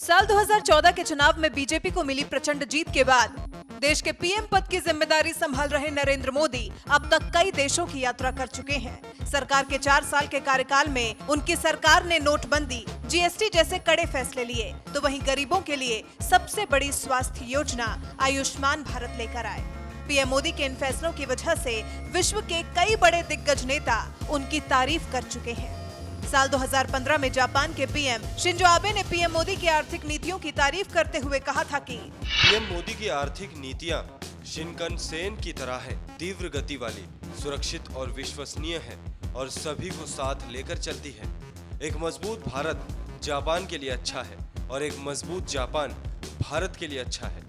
साल 2014 के चुनाव में बीजेपी को मिली प्रचंड जीत के बाद देश के पीएम पद की जिम्मेदारी संभाल रहे नरेंद्र मोदी अब तक कई देशों की यात्रा कर चुके हैं। सरकार के 4 साल के कार्यकाल में उनकी सरकार ने नोटबंदी, जीएसटी जैसे कड़े फैसले लिए, तो वहीं गरीबों के लिए सबसे बड़ी स्वास्थ्य योजना आयुष्मान भारत लेकर आए। पीएम मोदी के इन फैसलों की वजह से विश्व के कई बड़े दिग्गज नेता उनकी तारीफ कर चुके हैं। साल 2015 में जापान के पीएम शिंजो आबे ने पीएम मोदी की आर्थिक नीतियों की तारीफ करते हुए कहा था कि पीएम मोदी की आर्थिक नीतियां शिनकनसेन की तरह है, तीव्र गति वाली, सुरक्षित और विश्वसनीय है और सभी को साथ लेकर चलती है। एक मजबूत भारत जापान के लिए अच्छा है और एक मजबूत जापान भारत के लिए अच्छा है।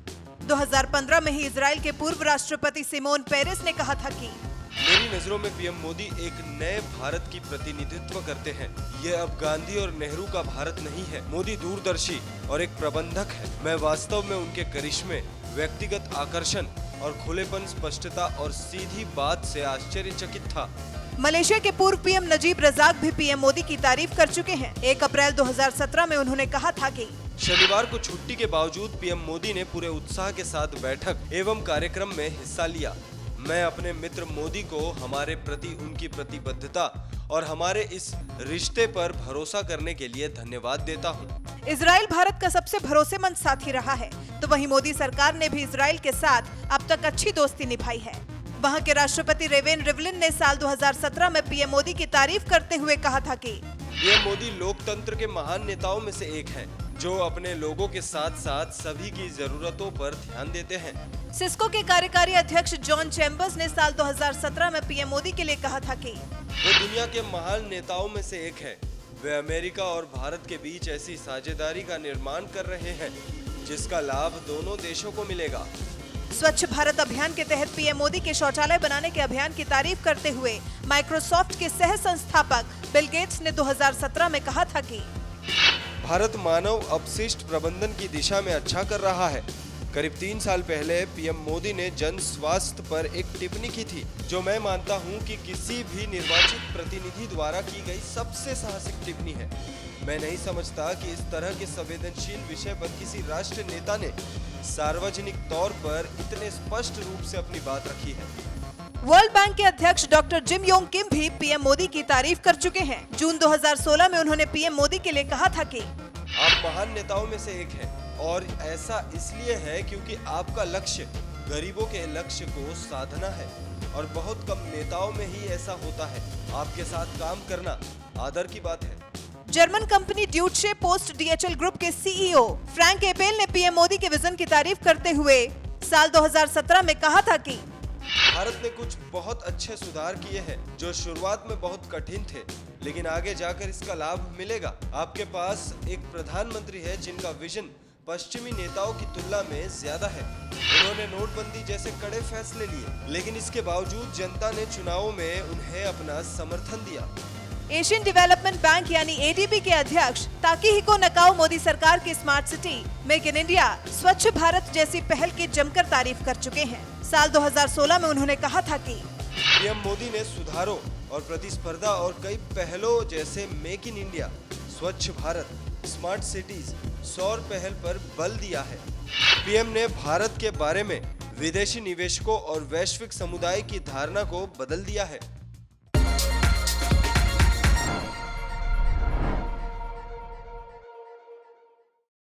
2015 में ही इजराइल के पूर्व राष्ट्रपति सिमोन पेरेस ने कहा था कि मेरी नजरों में पीएम मोदी एक नए भारत की प्रतिनिधित्व करते हैं। ये अब गांधी और नेहरू का भारत नहीं है। मोदी दूरदर्शी और एक प्रबंधक है। मैं वास्तव में उनके करिश्मे, व्यक्तिगत आकर्षण और खुलेपन, स्पष्टता और सीधी बात से आश्चर्यचकित था। मलेशिया के पूर्व पीएम नजीब रजाक भी पीएम मोदी की तारीफ कर चुके हैं। 1 अप्रैल 2017 में उन्होंने कहा था कि शनिवार को छुट्टी के बावजूद पीएम मोदी ने पूरे उत्साह के साथ बैठक एवं कार्यक्रम में हिस्सा लिया। मैं अपने मित्र मोदी को हमारे प्रति उनकी प्रतिबद्धता और हमारे इस रिश्ते पर भरोसा करने के लिए धन्यवाद देता हूं। इजराइल भारत का सबसे भरोसेमंद साथी रहा है, तो वहीं मोदी सरकार ने भी इजराइल के साथ अब तक अच्छी दोस्ती निभाई है। वहां के राष्ट्रपति रेवेन रिवलिन ने साल 2017 में पीएम मोदी की तारीफ करते हुए कहा था कि पीएम मोदी लोकतंत्र के महान नेताओं में से एक है, जो अपने लोगों के साथ साथ सभी की जरूरतों पर ध्यान देते हैं। सिस्को के कार्यकारी अध्यक्ष जॉन चैम्बर्स ने साल 2017 में पीएम मोदी के लिए कहा था कि वो दुनिया के महान नेताओं में से एक है। वे अमेरिका और भारत के बीच ऐसी साझेदारी का निर्माण कर रहे हैं जिसका लाभ दोनों देशों को मिलेगा। स्वच्छ भारत अभियान के तहत पीएम मोदी के शौचालय बनाने के अभियान की तारीफ करते हुए माइक्रोसॉफ्ट के सह संस्थापक बिल गेट्स ने 2017 में कहा था कि भारत मानव अपशिष्ट प्रबंधन की दिशा में अच्छा कर रहा है। करीब 3 साल पहले पीएम मोदी ने जन स्वास्थ्य पर एक टिप्पणी की थी, जो मैं मानता हूं कि किसी भी निर्वाचित प्रतिनिधि द्वारा की गई सबसे साहसिक टिप्पणी है। मैं नहीं समझता कि इस तरह के संवेदनशील विषय पर किसी राष्ट्र नेता ने सार्वजनिक तौर पर इतने स्पष्ट रूप से अपनी बात रखी है। वर्ल्ड बैंक के अध्यक्ष डॉक्टर जिम योंग किम भी पीएम मोदी की तारीफ कर चुके हैं। जून 2016 में उन्होंने पीएम मोदी के लिए कहा था कि आप महान नेताओं में से एक हैं और ऐसा इसलिए है क्योंकि आपका लक्ष्य गरीबों के लक्ष्य को साधना है और बहुत कम नेताओं में ही ऐसा होता है। आपके साथ काम करना आदर की बात है। German company Deutsche Post DHL group के सीईओ फ्रैंक एपेल ने पीएम मोदी के विजन की तारीफ करते हुए साल 2017 में कहा था कि भारत ने कुछ बहुत अच्छे सुधार किए हैं जो शुरुआत में बहुत कठिन थे, लेकिन आगे जाकर इसका लाभ मिलेगा। आपके पास एक प्रधानमंत्री है जिनका विजन पश्चिमी नेताओं की तुलना में ज्यादा है। उन्होंने नोटबंदी जैसे कड़े फैसले लिए, लेकिन इसके बावजूद जनता ने चुनावों में उन्हें अपना समर्थन दिया। एशियन डेवलपमेंट बैंक यानी एडीबी के अध्यक्ष ताकीहिको नकाओ मोदी सरकार की smart city, make in India, स्वच्छ भारत जैसी पहल की जमकर तारीफ कर चुके हैं। साल 2016 में उन्होंने कहा था कि पीएम मोदी ने सुधारों और प्रतिस्पर्धा और कई पहलों जैसे मेक इन इंडिया, स्वच्छ भारत, स्मार्ट सिटीज, सौर पहल पर बल दिया है। पीएम ने भारत के बारे में विदेशी निवेशकों और वैश्विक समुदाय की धारणा को बदल दिया है।